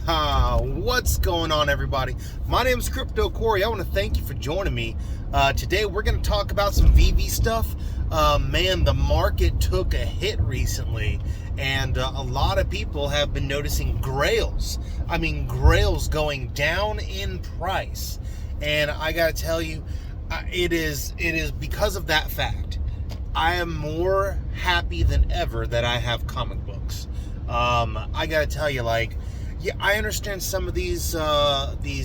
What's going on, everybody? My name is Crypto Corey. I want to thank you for joining me. Today we're going to talk about some Veve stuff. Man, the market took a hit recently, and a lot of people have been noticing Grails. Grails going down in price. And I got to tell you, it is because of that fact. I am more happy than ever that I have comic books. I got to tell you, yeah, I understand some of these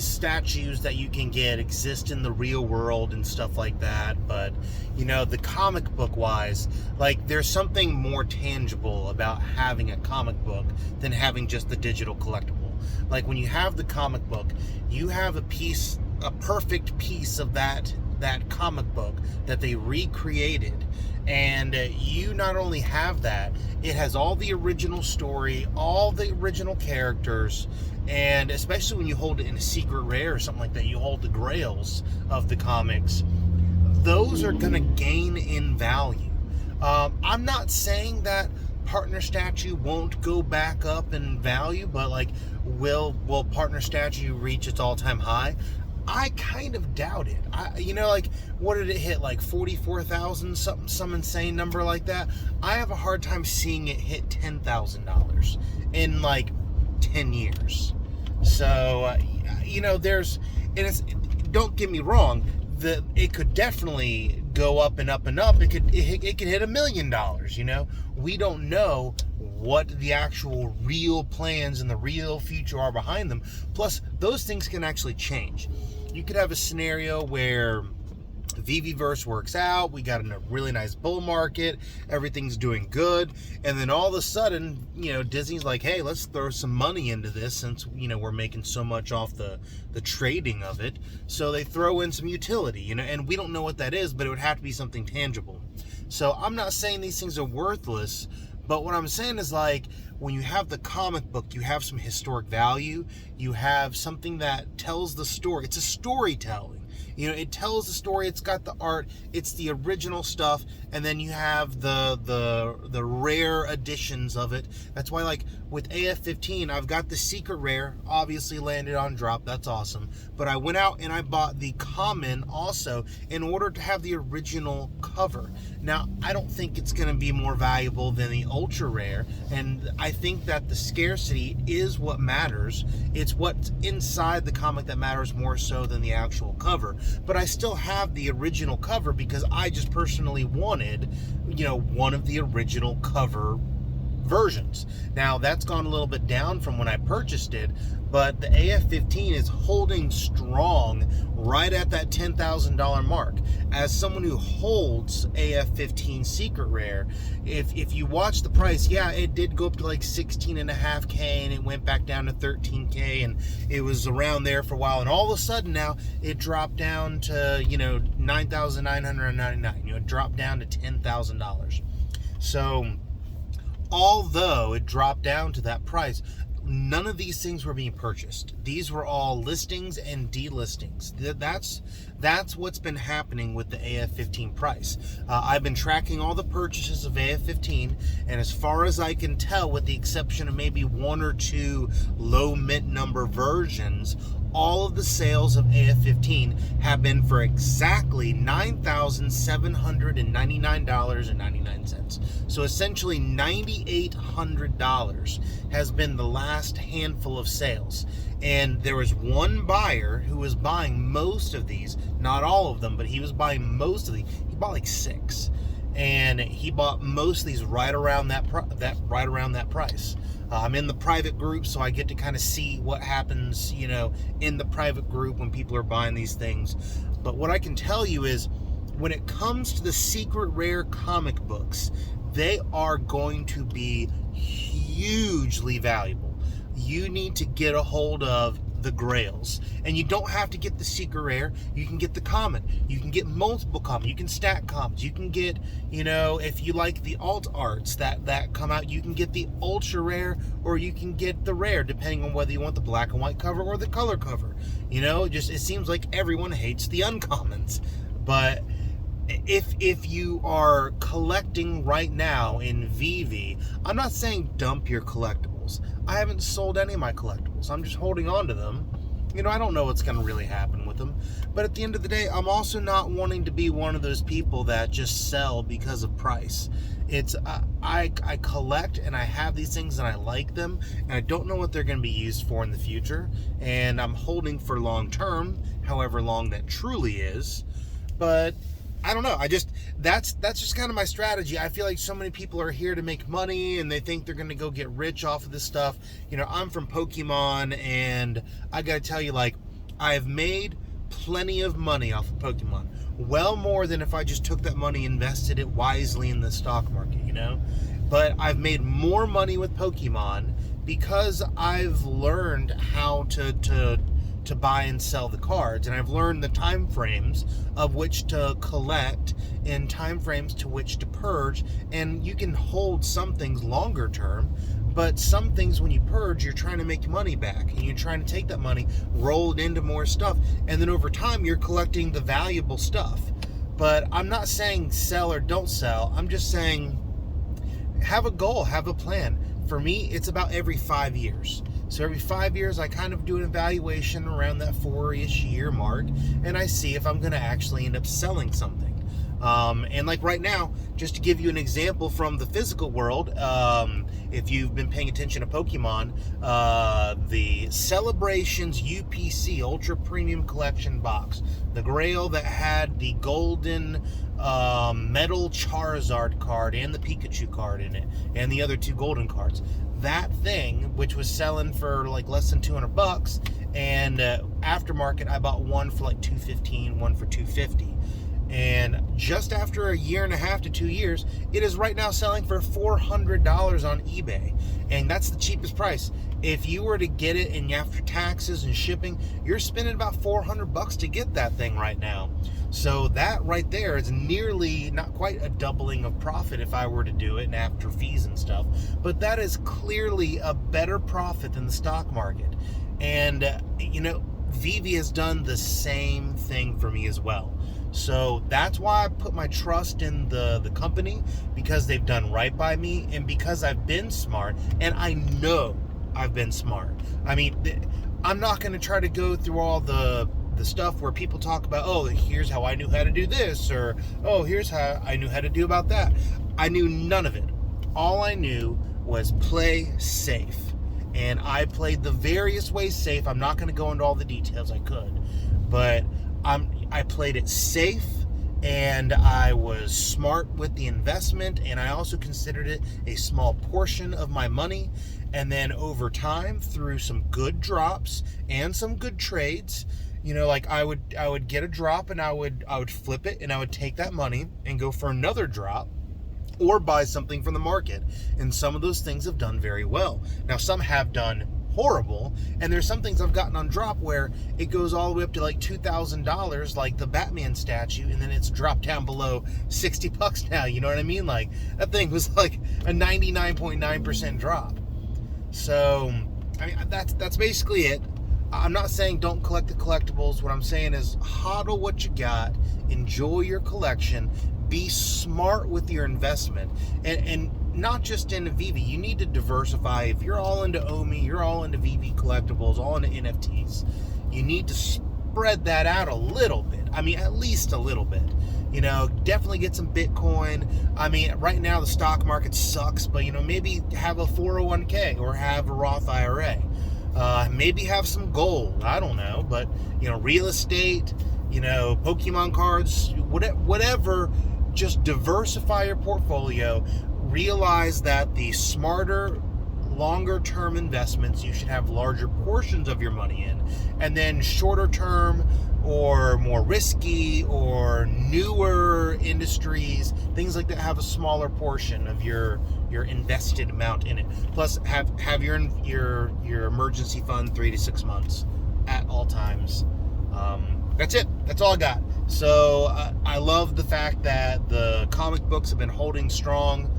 statues that you can get exist in the real world and stuff like that, but the comic book wise, there's something more tangible about having a comic book than having just the digital collectible. Like when you have the comic book, you have a perfect piece of that comic book that they recreated, and you not only have that, it has all the original story, all the original characters, and especially when you hold it in a secret rare or something like that, you hold the grails of the comics, those are going to gain in value. I'm not saying that partner statue won't go back up in value, but will partner statue reach its all-time high? I kind of doubt it. What did it hit? 44,000, some insane number like that. I have a hard time seeing it hit $10,000 in 10 years. So, don't get me wrong, it could definitely go up and up and up. It could hit $1 million. We don't know what the actual real plans and the real future are behind them. Plus, those things can actually change. You could have a scenario where Veveverse works out, we got a really nice bull market, everything's doing good, and then all of a sudden, Disney's like, hey, let's throw some money into this since, we're making so much off the trading of it. So they throw in some utility, and we don't know what that is, but it would have to be something tangible. So I'm not saying these things are worthless, but what I'm saying is when you have the comic book, you have some historic value, you have something that tells the story. It's a storytelling. It tells the story, it's got the art, it's the original stuff, and then you have the rare editions of it. That's why with AF-15, I've got the secret rare, obviously landed on drop, that's awesome. But I went out and I bought the common also in order to have the original cover. Now, I don't think it's going to be more valuable than the ultra rare, and I think that the scarcity is what matters. It's what's inside the comic that matters more so than the actual cover. But I still have the original cover because I just personally wanted, one of the original cover versions. Now, that's gone a little bit down from when I purchased it, but the AF-15 is holding strong right at that $10,000 mark. As someone who holds AF-15 secret rare, if you watch the price, yeah, it did go up to $16.5K, and it went back down to $13K, and it was around there for a while, and all of a sudden now it dropped down to $9,999. It dropped down to $10,000. So although it dropped down to that price, none of these things were being purchased. These were all listings and delistings. That's what's been happening with the AF-15 price. I've been tracking all the purchases of AF-15, and as far as I can tell, with the exception of maybe one or two low mint number versions, all of the sales of AF-15 have been for exactly $9,799.99. So essentially $9,800 has been the last handful of sales. And there was one buyer who was buying most of these, not all of them, but he was buying most of these. He bought 6. And he bought most of these right around that price. I'm in the private group, so I get to kind of see what happens, in the private group when people are buying these things. But what I can tell you is, when it comes to the secret rare comic books, they are going to be hugely valuable. You need to get a hold of the grails, and you don't have to get the secret rare. You can get the common, you can get multiple common, you can stack commons, you can get, if you like the alt arts that come out, you can get the ultra rare, or you can get the rare, depending on whether you want the black and white cover or the color cover. It seems like everyone hates the uncommons. But if you are collecting right now in Veve, I'm not saying dump your collectibles. I haven't sold any of my collectibles. So I'm just holding on to them. I don't know what's going to really happen with them. But at the end of the day, I'm also not wanting to be one of those people that just sell because of price. It's I collect and I have these things and I like them, and I don't know what they're going to be used for in the future, and I'm holding for long term, however long that truly is. But I don't know. That's just kind of my strategy. I feel like so many people are here to make money and they think they're going to go get rich off of this stuff. I'm from Pokemon, and I got to tell you, like, I've made plenty of money off of Pokemon. Well more than if I just took that money and invested it wisely in the stock market, But I've made more money with Pokemon because I've learned how to buy and sell the cards, and I've learned the time frames of which to collect and time frames to which to purge. And you can hold some things longer term, but some things when you purge, you're trying to make money back, and you're trying to take that money, roll it into more stuff, and then over time you're collecting the valuable stuff. But I'm not saying sell or don't sell. I'm just saying have a goal, have a plan. For me, it's about every 5 years. So every 5 years, I kind of do an evaluation around that 4-ish year mark, and I see if I'm going to actually end up selling something. And like right now, just to give you an example from the physical world, if you've been paying attention to Pokemon, the Celebrations UPC Ultra Premium Collection box, the Grail that had the golden metal Charizard card and the Pikachu card in it, and the other 2 golden cards. That thing, which was selling for like less than $200, and aftermarket, I bought one for like $215, one for $250. And just after a year and a half to 2 years, it is right now selling for $400 on eBay. And that's the cheapest price. If you were to get it, and after taxes and shipping, you're spending about $400 to get that thing right now. So that right there is nearly, not quite a doubling of profit if I were to do it, and after fees and stuff. But that is clearly a better profit than the stock market. And, Veve has done the same thing for me as well. So that's why I put my trust in the company, because they've done right by me, and because I've been smart, and I know I've been smart. I mean, I'm not going to try to go through all the stuff where people talk about, oh, here's how I knew how to do this, or, oh, here's how I knew how to do about that. I knew none of it. All I knew was play safe. And I played the various ways safe. I'm not going to go into all the details. I could. But I played it safe, and I was smart with the investment, and I also considered it a small portion of my money. And then over time, through some good drops and some good trades, like I would get a drop, and I would flip it, and I would take that money and go for another drop, or buy something from the market. And some of those things have done very well. Now, some have done horrible, and there's some things I've gotten on drop where it goes all the way up to like $2,000, like the Batman statue, and then it's dropped down below $60 now. You know what I mean? Like, that thing was like a 99.9% drop. So, I mean, that's basically it. I'm not saying don't collect the collectibles. What I'm saying is hodl what you got, enjoy your collection, be smart with your investment, and not just into Veve. You need to diversify. If you're all into OMI, you're all into Veve collectibles, all into NFTs, you need to spread that out a little bit. I mean, at least a little bit. Definitely get some Bitcoin. I mean, right now the stock market sucks, but maybe have a 401k or have a Roth IRA. Maybe have some gold. I don't know, but real estate, Pokemon cards, whatever. Just diversify your portfolio. Realize that the smarter, longer term investments, you should have larger portions of your money in, and then shorter term or more risky or newer industries, things like that, have a smaller portion of your invested amount in it. Plus, have your emergency fund 3 to 6 months at all times. That's it. That's all I got. So I love the fact that the comic books have been holding strong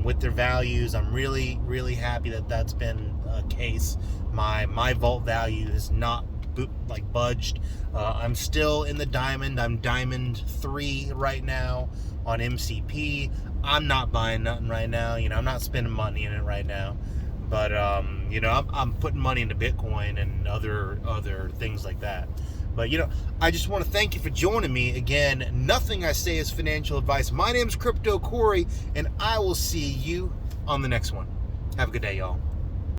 with their values. I'm really, really happy that that's been a case. My vault value is not budged. I'm still in the diamond. I'm diamond 3 right now on MCP. I'm not buying nothing right now. I'm not spending money in it right now. But You know, I'm putting money into Bitcoin and other things like that. But, you know, I just want to thank you for joining me. Again, nothing I say is financial advice. My name is Crypto Corey, and I will see you on the next one. Have a good day, y'all.